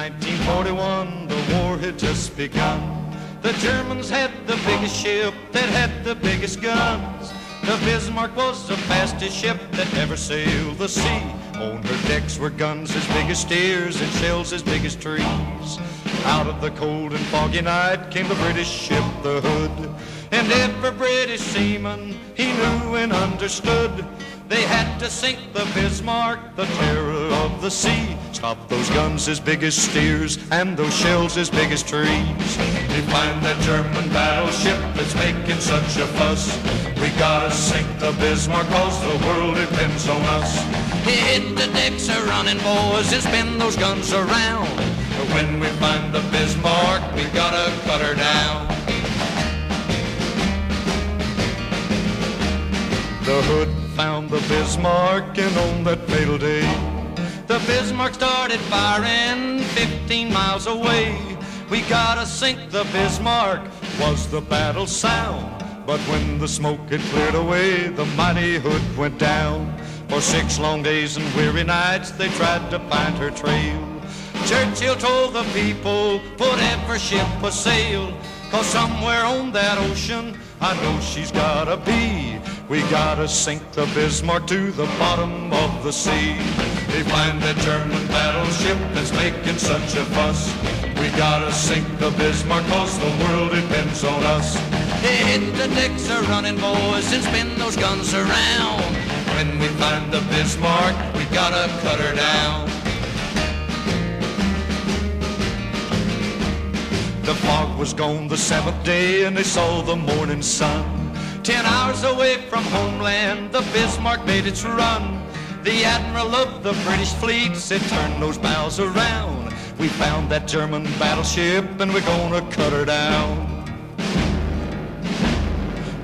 1941, the war had just begun. The Germans had the biggest ship that had the biggest guns. The Bismarck was the fastest ship that ever sailed the sea. On her decks were guns as big as steers and shells as big as trees. Out of the cold and foggy night came the British ship, the Hood. And every British seaman, he knew and understood, they had to sink the Bismarck, the terror of the sea. Stop those guns as big as steers and those shells as big as trees. They find that German battleship that's making such a fuss. We gotta sink the Bismarck, cause the world depends on us. Hit the decks a running, boys, and spin those guns around. When we find the Bismarck, we gotta cut her down. The Hood found the Bismarck, and on that fatal day, the Bismarck started firing 15 miles away. We gotta sink the Bismarck, was the battle sound. But when the smoke had cleared away, the mighty Hood went down. For 6 long days and weary nights, they tried to find her trail. Churchill told the people, put every ship a sail, cause somewhere on that ocean, I know she's gotta be. We gotta sink the Bismarck to the bottom of the sea. They find that German battleship that's making such a fuss. We gotta sink the Bismarck, cause the world depends on us. Hit the decks a running, boys, and spin those guns around. When we find the Bismarck, we gotta cut her down. The fog was gone the 7th day, and they saw the morning sun. 10 hours away from homeland, the Bismarck made its run. The admiral of the British fleet said, turn those bows around. We found that German battleship, and we're gonna cut her down.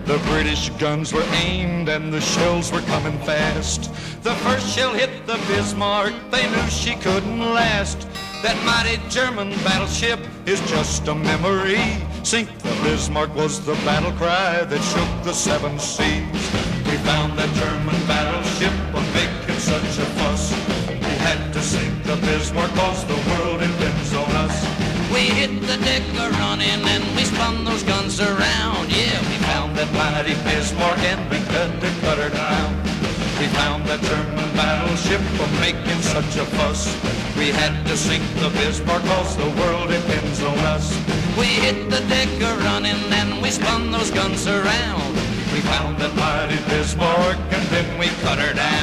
The British guns were aimed and the shells were coming fast. The first shell hit the Bismarck, they knew she couldn't last. That mighty German battleship is just a memory. Sink the Bismarck was the battle cry that shook the 7 seas. We found that German battleship was making such a fuss. We had to sink the Bismarck cause the world depends on us. We hit the deck a-running and we spun those guns around. Yeah, we found that mighty Bismarck and we had to cut her down. We found that German battleship was making such a fuss. We had to sink the Bismarck cause the world depends on us. We hit the deck a-running and we spun those guns around. We found that mighty Bismarck and then we cut her down.